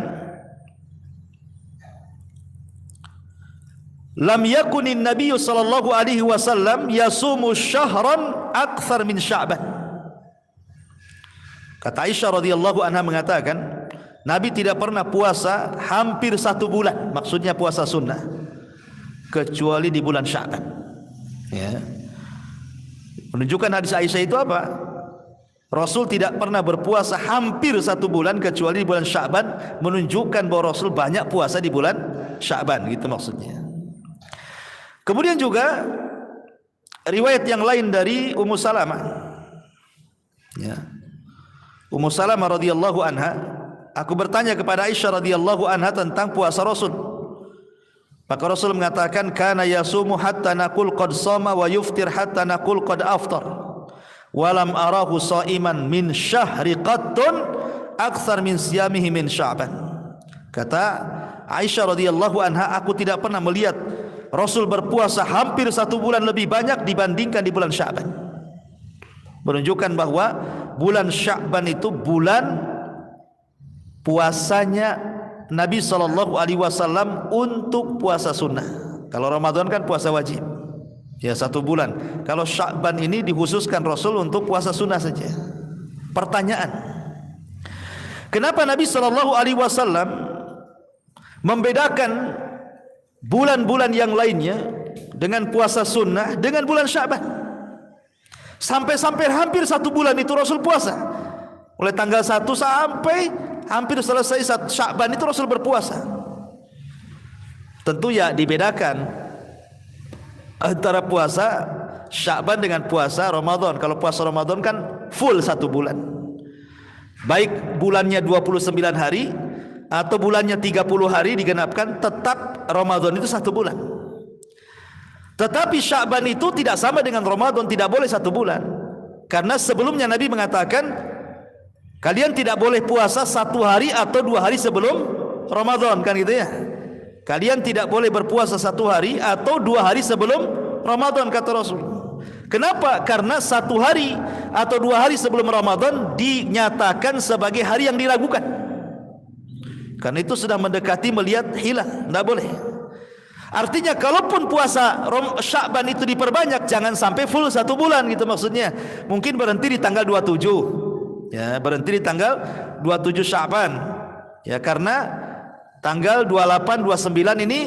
lam yakunin Nabi sallallahu alaihi wasallam yasumu syahran akthar min Sya'ban. Kata Aisyah radhiyallahu anha mengatakan, Nabi tidak pernah puasa hampir 1 bulan, maksudnya puasa sunnah, kecuali di bulan Sya'ban. Ya. Menunjukkan hadis Aisyah itu apa? Rasul tidak pernah berpuasa hampir 1 bulan kecuali di bulan Sya'ban, menunjukkan bahwa Rasul banyak puasa di bulan Sya'ban, gitu maksudnya. Kemudian juga riwayat yang lain dari Ummu Salamah. Ya. Ummu Salamah radhiyallahu anha, aku bertanya kepada Aisyah radhiyallahu anha tentang puasa Rasul. Maka Rasul mengatakan, kana yasumu hatta naqul qad shama wa yuftir hatta naqul qad aftar. Walam arahu shaiman min syahri qattun akthar min siyamihi min Sya'ban. Kata Aisyah radhiyallahu anha, aku tidak pernah melihat Rasul berpuasa hampir 1 bulan lebih banyak dibandingkan di bulan Sya'ban. Menunjukkan bahwa bulan Sya'ban itu bulan puasanya Nabi SAW untuk puasa sunnah. Kalau Ramadan kan puasa wajib, ya 1 bulan. Kalau Sya'ban ini dikhususkan Rasul untuk puasa sunnah saja. Pertanyaan, kenapa Nabi SAW membedakan bulan-bulan yang lainnya dengan puasa sunnah dengan bulan Sya'ban? Sampai hampir 1 bulan itu Rasul puasa, mulai tanggal 1 sampai hampir selesai Sya'ban itu Rasul berpuasa. Tentu ya dibedakan antara puasa Sya'ban dengan puasa Ramadan. Kalau puasa Ramadan kan full 1 bulan, baik bulannya 29 hari atau bulannya 30 hari digenapkan, tetap Ramadan itu 1 bulan. Tetapi Sya'ban itu tidak sama dengan Ramadan, tidak boleh 1 bulan. Karena sebelumnya Nabi mengatakan, kalian tidak boleh puasa 1 hari atau 2 hari sebelum Ramadan, kan gitu ya. Kalian tidak boleh berpuasa 1 hari atau 2 hari sebelum Ramadan, kata Rasul. Kenapa? Karena 1 hari atau 2 hari sebelum Ramadan dinyatakan sebagai hari yang diragukan. Karena itu sudah mendekati melihat hilal, tidak boleh. Artinya kalaupun puasa Sya'ban itu diperbanyak, jangan sampai full 1 bulan, gitu maksudnya. Mungkin berhenti di tanggal 27, ya, berhenti di tanggal 27 Sya'ban, ya, karena tanggal 28, 29 ini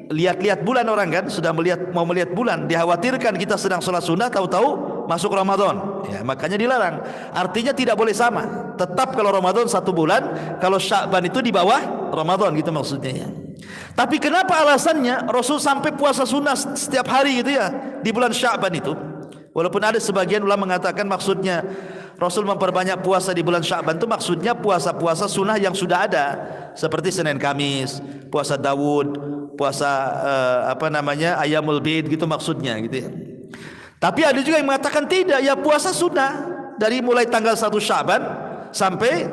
lihat-lihat bulan orang kan, sudah mau melihat bulan, dikhawatirkan kita sedang sholat sunnah, tahu-tahu masuk Ramadan, ya, makanya dilarang. Artinya tidak boleh sama, tetap kalau Ramadan 1 bulan, kalau Sya'ban itu di bawah Ramadan, gitu maksudnya ya. Tapi kenapa alasannya Rasul sampai puasa sunnah setiap hari gitu ya di bulan Sya'ban itu? Walaupun ada sebagian ulama mengatakan maksudnya Rasul memperbanyak puasa di bulan Sya'ban itu maksudnya puasa-puasa sunnah yang sudah ada, seperti Senin Kamis, puasa Daud, puasa Ayyamul Bid, gitu maksudnya gitu ya. Tapi ada juga yang mengatakan tidak, ya puasa sunnah dari mulai tanggal 1 Sya'ban sampai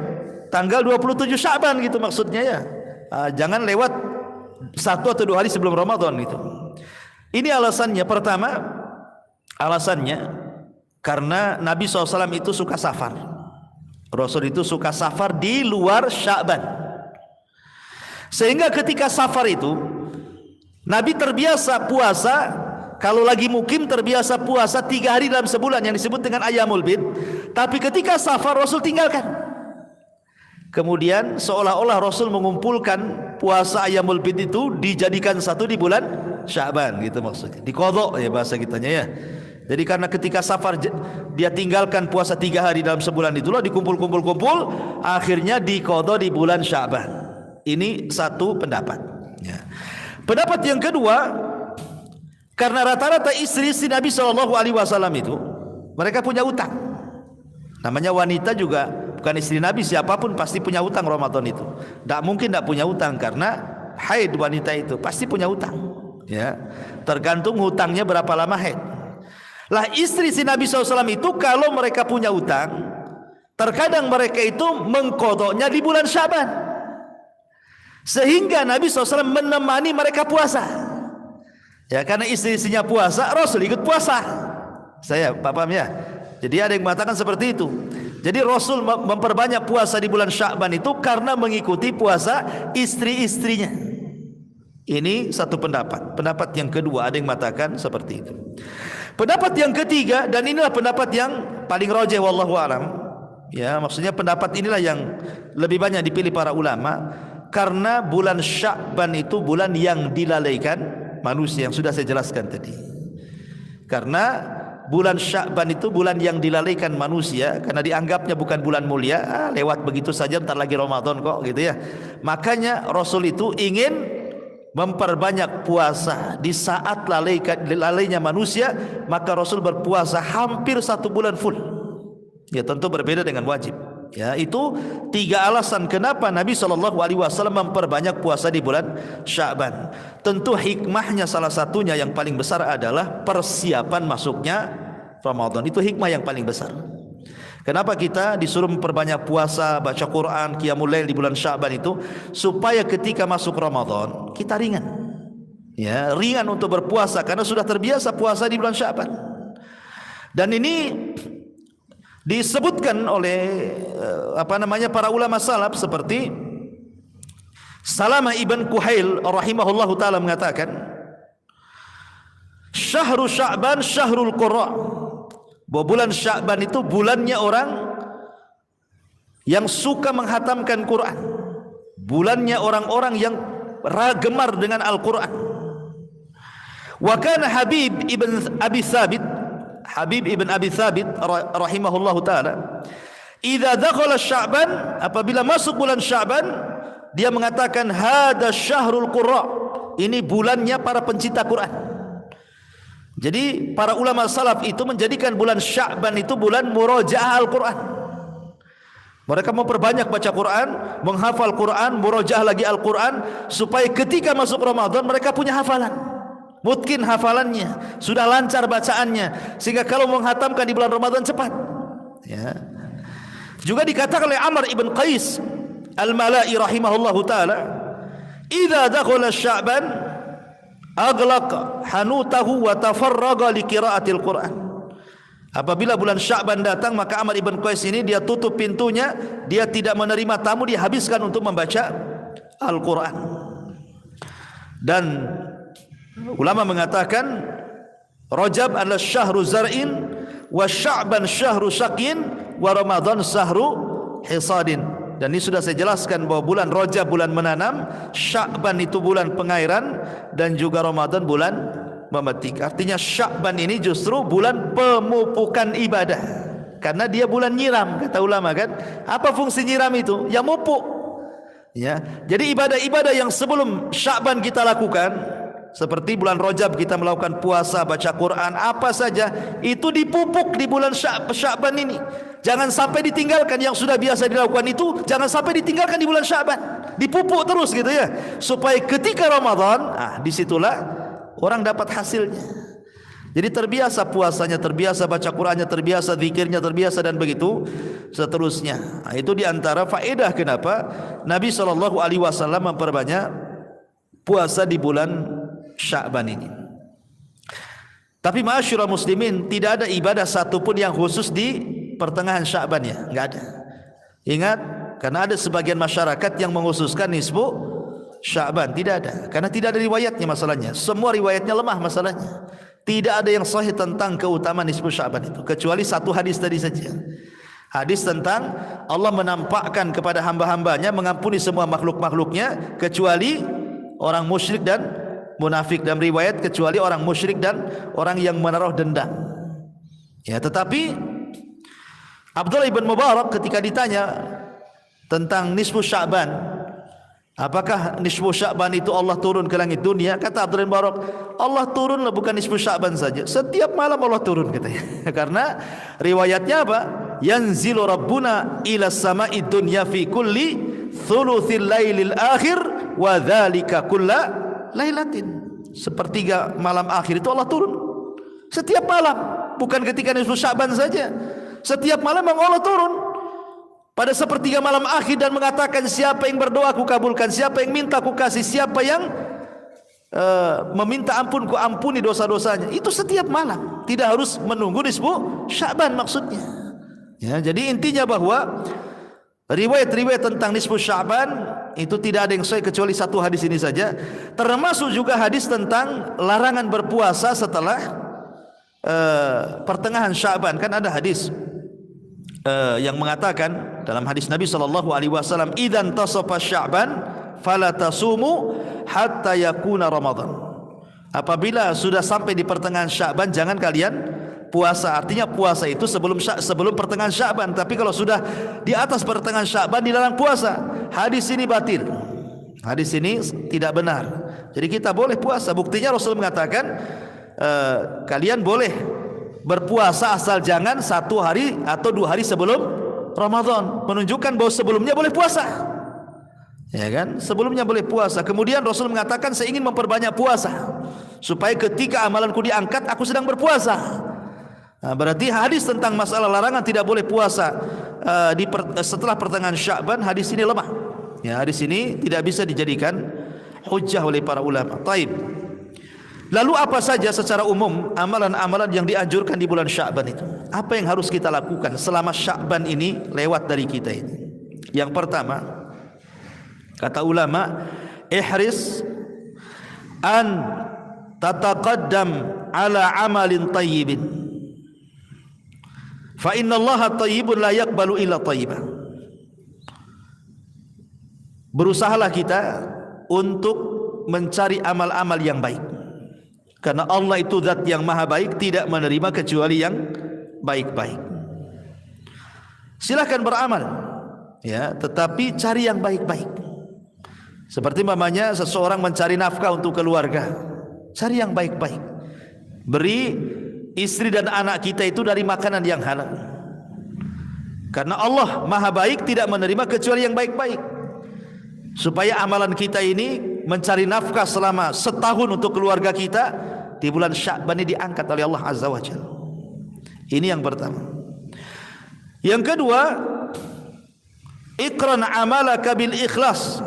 tanggal 27 Sya'ban, gitu maksudnya ya. Jangan lewat 1 atau 2 hari sebelum Ramadan gitu. Ini alasannya. Pertama, alasannya karena Nabi SAW itu suka safar. Rasul itu suka safar di luar Sya'ban, sehingga ketika safar itu Nabi terbiasa puasa. Kalau lagi mukim terbiasa puasa 3 hari dalam sebulan yang disebut dengan Ayyamul Bid. Tapi ketika safar Rasul tinggalkan. Kemudian seolah-olah Rasul mengumpulkan puasa Ayyamul Bid itu dijadikan satu di bulan Sya'ban, gitu maksudnya. Diqadha ya bahasa kitanya ya. Jadi karena ketika safar dia tinggalkan puasa 3 hari dalam sebulan, itulah dikumpul-kumpul, akhirnya diqadha di bulan Sya'ban. Ini satu pendapat. Ya. Pendapat yang kedua, karena rata-rata istri-istri Nabi SAW itu mereka punya utang. Namanya wanita juga bukan istri Nabi, siapapun pasti punya utang Ramadan itu. Tak mungkin tak punya utang, karena haid wanita itu pasti punya utang. Ya, tergantung hutangnya berapa lama haid. Lah istri si Nabi SAW itu kalau mereka punya utang, terkadang mereka itu mengqadhanya di bulan Sya'ban, sehingga Nabi SAW menemani mereka puasa. Ya, karena istri-istrinya puasa, Rasul ikut puasa. Saya paham ya. Jadi ada yang mengatakan seperti itu. Jadi Rasul memperbanyak puasa di bulan Sya'ban itu karena mengikuti puasa istri-istrinya. Ini satu pendapat. Pendapat yang kedua ada yang mengatakan seperti itu. Pendapat yang ketiga, dan inilah pendapat yang paling rajih wallahu alam. Ya, maksudnya pendapat inilah yang lebih banyak dipilih para ulama, karena bulan Sya'ban itu bulan yang dilalaikan manusia, yang sudah saya jelaskan tadi. Karena bulan Sya'ban itu bulan yang dilalaikan manusia, karena dianggapnya bukan bulan mulia, lewat begitu saja, entar lagi Ramadan kok, gitu ya. Makanya Rasul itu ingin memperbanyak puasa di saat lalainya manusia, maka Rasul berpuasa hampir 1 bulan full. Ya, tentu berbeda dengan wajib. Ya, itu 3 alasan kenapa Nabi SAW memperbanyak puasa di bulan Sya'ban. Tentu hikmahnya salah satunya yang paling besar adalah persiapan masuknya Ramadan. Itu hikmah yang paling besar. Kenapa kita disuruh memperbanyak puasa, baca Quran, qiyamul lail di bulan Sya'ban itu? Supaya ketika masuk Ramadan kita ringan. Ya, ringan untuk berpuasa karena sudah terbiasa puasa di bulan Sya'ban. Dan ini disebutkan oleh para ulama salaf seperti Salamah ibn Kuhail rahimahullahu taala mengatakan, Syahrul Sya'ban syahrul qurra. Bahwa bulan Sya'ban itu bulannya orang yang suka menghatamkan Quran, bulannya orang-orang yang gemar dengan Al-Quran. Wa kana Habib ibn Abi Thabit rahimahullahu taala, idza dakhala Sya'ban, apabila masuk bulan Sya'ban, dia mengatakan hada syahrul qurra, ini bulannya para pencinta Quran. Jadi para ulama salaf itu menjadikan bulan Sya'ban itu bulan murajaah Al-Quran. Mereka memperbanyak baca Quran, menghafal Quran, murajaah lagi Al-Quran, supaya ketika masuk Ramadan mereka punya hafalan. Mungkin hafalannya sudah lancar bacaannya, sehingga kalau menghatamkan di bulan Ramadan cepat. Ya. Juga dikatakan oleh Amr ibn Qais Al-Mala'i rahimahullahu taala, idza dakhala Sya'ban aghlaqa hanutahu wa tafarraga li qiraatil Quran. Apabila bulan Sya'ban datang, maka Amr ibn Qais ini dia tutup pintunya, dia tidak menerima tamu, dia habiskan untuk membaca Al-Quran. Dan ulama mengatakan Rajab adalah syahru zar'in, wa Sya'ban syahru syakin, wa Ramadan syahru hisadin. Dan ini sudah saya jelaskan bahwa bulan Rajab bulan menanam, Sya'ban itu bulan pengairan, dan juga Ramadan bulan memetik. Artinya Sya'ban ini justru bulan pemupukan ibadah, karena dia bulan nyiram, kata ulama kan. Apa fungsi nyiram itu? Ya mupuk. Ya. Jadi ibadah-ibadah yang sebelum Sya'ban kita lakukan, seperti bulan Rajab kita melakukan puasa, baca Quran, apa saja itu dipupuk di bulan Sya'ban ini. Jangan sampai ditinggalkan yang sudah biasa dilakukan itu, jangan sampai ditinggalkan di bulan Sya'ban. Dipupuk terus gitu ya, supaya ketika Ramadan, disitulah orang dapat hasilnya. Jadi terbiasa puasanya, terbiasa baca Qurannya, terbiasa zikirnya, terbiasa, dan begitu seterusnya. Itu diantara faedah kenapa Nabi SAW memperbanyak puasa di bulan Sya'ban ini. Tapi ma'asyiral muslimin, tidak ada ibadah satupun yang khusus di pertengahan Sya'ban ya, enggak ada. Ingat, karena ada sebagian masyarakat yang mengkhususkan nisfu Sya'ban, tidak ada. Karena tidak ada riwayatnya masalahnya. Semua riwayatnya lemah masalahnya. Tidak ada yang sahih tentang keutamaan nisfu Sya'ban itu, kecuali satu hadis tadi saja. Hadis tentang Allah menampakkan kepada hamba-hambanya mengampuni semua makhluk-makhluknya kecuali orang musyrik dan munafik. Dalam riwayat kecuali orang musyrik dan orang yang menaruh dendam. Ya, tetapi Abdullah ibn Mubarak ketika ditanya tentang nisfu Sya'ban, apakah nisfu Sya'ban itu Allah turun ke langit dunia? Kata Abdullah ibn Mubarak, Allah turunlah bukan nisfu Sya'ban saja, setiap malam Allah turun katanya. Karena riwayatnya apa? Yanzilu Rabbuna ila sama'i dunya fi kulli thuluthil lailil akhir wa dzalika kulla lailatin. Sepertiga malam akhir itu Allah turun setiap malam, bukan ketika nisfu Sya'ban saja. Setiap malam Allah turun pada sepertiga malam akhir dan mengatakan, siapa yang berdoa ku kabulkan, siapa yang minta ku kasih, siapa yang meminta ampun ku ampuni dosa-dosanya. Itu setiap malam, tidak harus menunggu nisfu Sya'ban maksudnya. Ya, jadi intinya bahwa riwayat-riwayat tentang nisfu Sya'ban itu tidak ada yang sahih kecuali satu hadis ini saja. Termasuk juga hadis tentang larangan berpuasa setelah pertengahan Sya'ban. Kan ada hadis yang mengatakan dalam hadis Nabi SAW, idzan tasafa Sya'ban fala tasumu hatta yakuna Ramadan. Apabila sudah sampai di pertengahan Sya'ban jangan kalian puasa. Artinya puasa itu sebelum pertengahan Sya'ban. Tapi kalau sudah di atas pertengahan Sya'ban dilarang puasa. Hadis ini batil. Hadis ini tidak benar. Jadi kita boleh puasa. Buktinya Rasul mengatakan kalian boleh berpuasa asal jangan 1 hari atau 2 hari sebelum Ramadan. Menunjukkan bahwa sebelumnya boleh puasa. Ya kan? Sebelumnya boleh puasa. Kemudian Rasul mengatakan, saya ingin memperbanyak puasa supaya ketika amalanku diangkat aku sedang berpuasa. Nah, berarti hadis tentang masalah larangan tidak boleh puasa setelah pertengahan Sya'ban, hadis ini lemah. Ya, hadis ini tidak bisa dijadikan hujjah oleh para ulama. Taib. Lalu apa saja secara umum amalan-amalan yang dianjurkan di bulan Sya'ban itu? Apa yang harus kita lakukan selama Sya'ban ini lewat dari kita ini? Yang pertama, kata ulama, ihris an tataqaddam ala amalin tayyibin. Fa inna Allaha tayyibun la yaqbalu illa tayyiban. Berusahalah kita untuk mencari amal-amal yang baik. Karena Allah itu zat yang maha baik, tidak menerima kecuali yang baik-baik. Silakan beramal, ya, tetapi cari yang baik-baik. Seperti mamanya seseorang mencari nafkah untuk keluarga, cari yang baik-baik. Beri istri dan anak kita itu dari makanan yang halal. Karena Allah maha baik, tidak menerima kecuali yang baik-baik. Supaya amalan kita ini mencari nafkah selama setahun untuk keluarga kita, di bulan Sya'ban ini diangkat oleh Allah Azza wa Jalla. Ini yang pertama. Yang kedua, iqran amalaka bil ikhlas.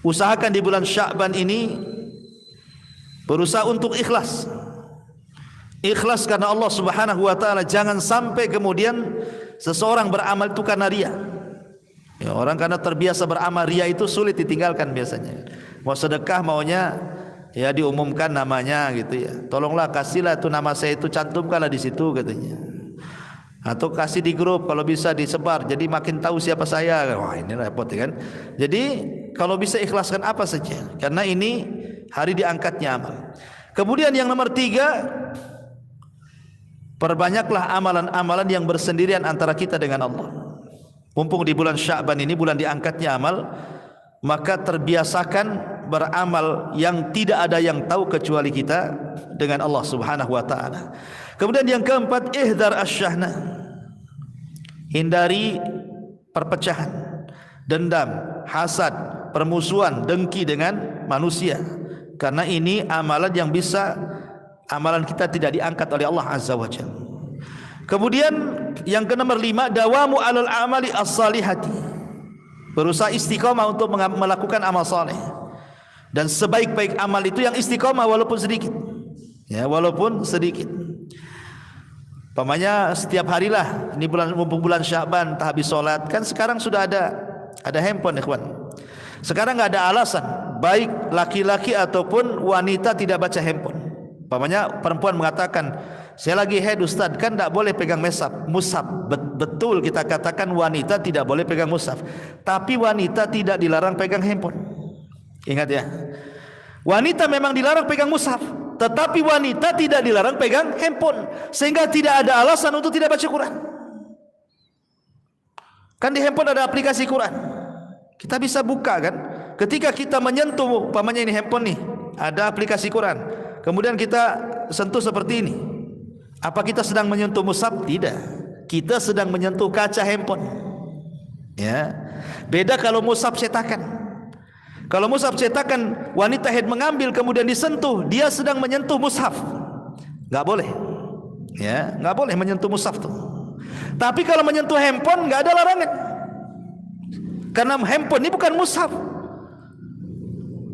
Usahakan di bulan Sya'ban ini berusaha untuk ikhlas. Ikhlas karena Allah Subhanahu wa taala. Jangan sampai kemudian seseorang beramal itu karena riya. Ya, orang karena terbiasa beramal, riya itu sulit ditinggalkan biasanya. Mau sedekah maunya ya diumumkan namanya gitu ya. Tolonglah kasihlah itu nama saya, itu cantumkanlah di situ katanya. Atau kasih di grup kalau bisa disebar, jadi makin tahu siapa saya. Wah, ini repot ya kan. Jadi kalau bisa ikhlaskan apa saja, karena ini hari diangkatnya amal. Kemudian yang nomor 3, perbanyaklah amalan-amalan yang bersendirian antara kita dengan Allah. Mumpung di bulan Sya'ban ini bulan diangkatnya amal, maka terbiasakan beramal yang tidak ada yang tahu kecuali kita dengan Allah Subhanahu wa taala. Kemudian yang keempat, ihdar asyahna. Hindari perpecahan, dendam, hasad, permusuhan, dengki dengan manusia. Karena ini amalan yang bisa amalan kita tidak diangkat oleh Allah Azza wa Jalla. Kemudian yang ke-5, dawamu alal amali as-salihati. Berusaha istiqamah untuk melakukan amal saleh. Dan sebaik-baik amal itu yang istiqamah walaupun sedikit. Ya, walaupun sedikit. Pamannya setiap harilah, ini bulan Sya'ban, tak habis salat. Kan sekarang sudah ada handphone, ikhwan. Sekarang enggak ada alasan baik laki-laki ataupun wanita tidak baca handphone. Pamannya perempuan mengatakan, saya lagi haid Ustaz, kan tidak boleh pegang mushaf. Betul kita katakan wanita tidak boleh pegang mushaf, tapi wanita tidak dilarang pegang handphone. Ingat ya, wanita memang dilarang pegang mushaf, tetapi wanita tidak dilarang pegang handphone, sehingga tidak ada alasan untuk tidak baca Quran. Kan di handphone ada aplikasi Quran, kita bisa buka kan. Ketika kita menyentuh, umpamanya ini handphone nih, ada aplikasi Quran, kemudian kita sentuh seperti ini, apa kita sedang menyentuh mushaf? Tidak, kita sedang menyentuh kaca handphone. Ya, beda kalau mushaf cetakan. Kalau mushaf cetakan, wanita haid mengambil kemudian disentuh, dia sedang menyentuh mushaf, nggak boleh. Ya, nggak boleh menyentuh mushaf tuh. Tapi kalau menyentuh handphone nggak ada larangan, karena handphone ini bukan mushaf.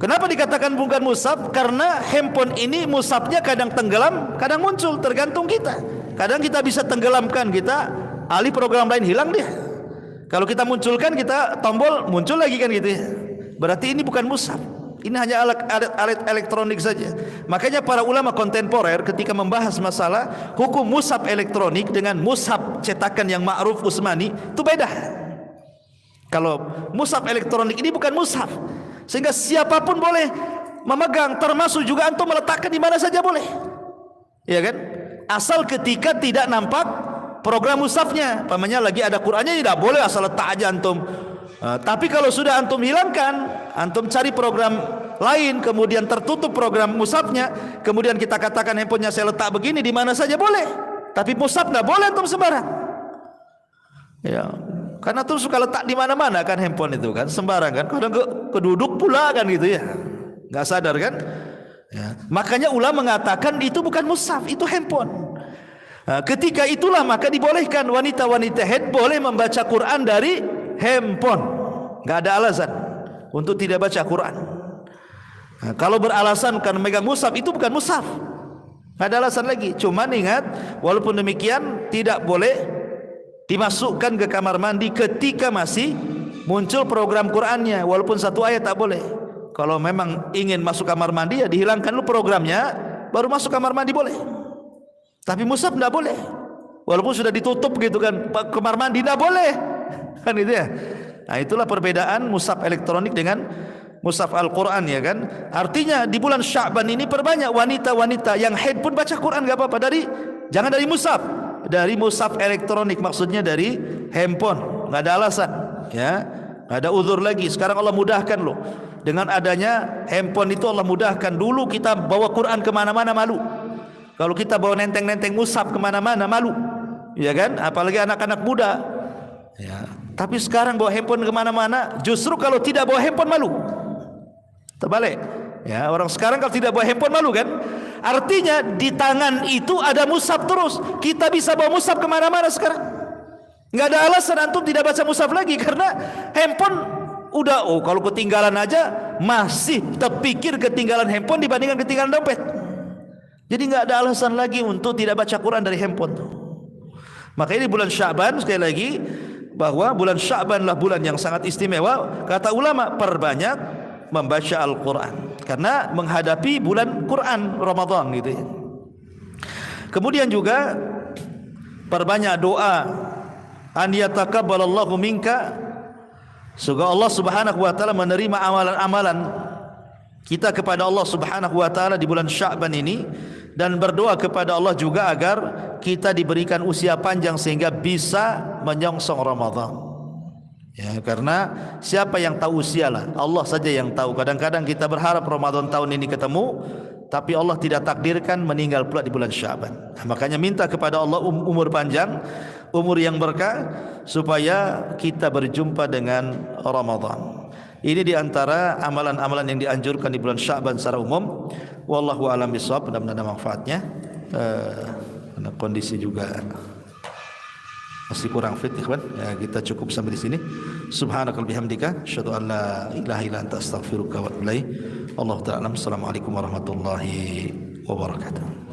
Kenapa dikatakan bukan mushaf? Karena handphone ini mushafnya kadang tenggelam, kadang muncul, tergantung kita. Kadang kita bisa tenggelamkan, kita alih program lain hilang dia. Kalau kita munculkan, kita tombol muncul lagi kan gitu ya. Berarti ini bukan mushaf. Ini hanya alat elektronik saja. Makanya para ulama kontemporer ketika membahas masalah hukum mushaf elektronik dengan mushaf cetakan yang ma'ruf Utsmani itu beda. Kalau mushaf elektronik ini bukan mushaf, sehingga siapapun boleh memegang, termasuk juga antum meletakkan di mana saja boleh. Ya kan? Asal ketika tidak nampak program mushafnya. Pamannya lagi ada Qur'annya, tidak boleh asal letak aja antum. Tapi kalau sudah antum hilangkan, antum cari program lain, kemudian tertutup program mushafnya, kemudian kita katakan handphonenya saya letak begini, di mana saja boleh. Tapi mushaf nggak boleh antum sembarang. Ya, karena antum suka letak di mana-mana kan handphone itu kan, sembarang kan. Kadang keduduk pula kan gitu ya, nggak sadar kan. Ya. Makanya ulama mengatakan itu bukan mushaf, itu handphone. Ketika itulah maka dibolehkan wanita-wanita haid boleh membaca Quran dari handphone, nggak ada alasan untuk tidak baca Quran. Kalau beralasan karena megang mushaf, itu bukan mushaf, nggak ada alasan lagi. Cuman ingat, walaupun demikian tidak boleh dimasukkan ke kamar mandi ketika masih muncul program Qurannya, walaupun satu ayat tak boleh. Kalau memang ingin masuk kamar mandi, ya dihilangkan dulu programnya, baru masuk kamar mandi boleh. Tapi mushaf tidak boleh, walaupun sudah ditutup gitu kan, kamar mandi tidak boleh. Kan itu ya. Nah, itulah perbedaan mushaf elektronik dengan mushaf Al-Quran ya kan. Artinya di bulan Sya'ban ini perbanyak wanita-wanita yang haid pun baca Quran, gak apa-apa. Jangan dari mushaf, dari mushaf elektronik, maksudnya dari handphone. Gak ada alasan ya, gak ada uzur lagi. Sekarang Allah mudahkan loh, dengan adanya handphone itu Allah mudahkan. Dulu kita bawa Quran kemana-mana malu. Kalau kita bawa nenteng-nenteng mushaf kemana-mana malu, ya kan? Apalagi anak-anak muda. Ya. Tapi sekarang bawa handphone kemana-mana, justru kalau tidak bawa handphone malu. Terbalik. Ya, orang sekarang kalau tidak bawa handphone malu kan? Artinya di tangan itu ada mushaf terus. Kita bisa bawa mushaf kemana-mana sekarang. Nggak ada alasan antum tidak baca mushaf lagi, karena handphone udah, kalau ketinggalan aja masih terpikir ketinggalan handphone dibandingkan ketinggalan dompet. Jadi nggak ada alasan lagi untuk tidak baca Quran dari handphone. Makanya di bulan Sya'ban, sekali lagi, bahwa bulan Sya'banlah bulan yang sangat istimewa. Kata ulama, perbanyak membaca Al-Quran, karena menghadapi bulan Quran Ramadan gitu ya. Kemudian juga perbanyak doa, an yatakabbalallahu minka, semoga Allah Subhanahu wa taala menerima amalan-amalan kita kepada Allah Subhanahu wa taala di bulan Sya'ban ini, dan berdoa kepada Allah juga agar kita diberikan usia panjang sehingga bisa menyongsong Ramadan. Ya, karena siapa yang tahu usialah, Allah saja yang tahu. Kadang-kadang kita berharap Ramadan tahun ini ketemu, tapi Allah tidak takdirkan meninggal pula di bulan Sya'ban. Nah, makanya minta kepada Allah umur panjang, umur yang berkah, supaya kita berjumpa dengan Ramadan. Ini diantara amalan-amalan yang dianjurkan di bulan Sya'ban secara umum. Wallahu a'lam bishawab. Mudah-mudahan ada manfaatnya. Karena kondisi juga masih kurang fit, ikhwan. Ya, kita cukup sampai di sini. Subhanakal bihamdika, asyhadu an la ilaha illa anta astaghfiruka wa atubu ilaik. Allahu ta'ala. Assalamualaikum warahmatullahi wabarakatuh.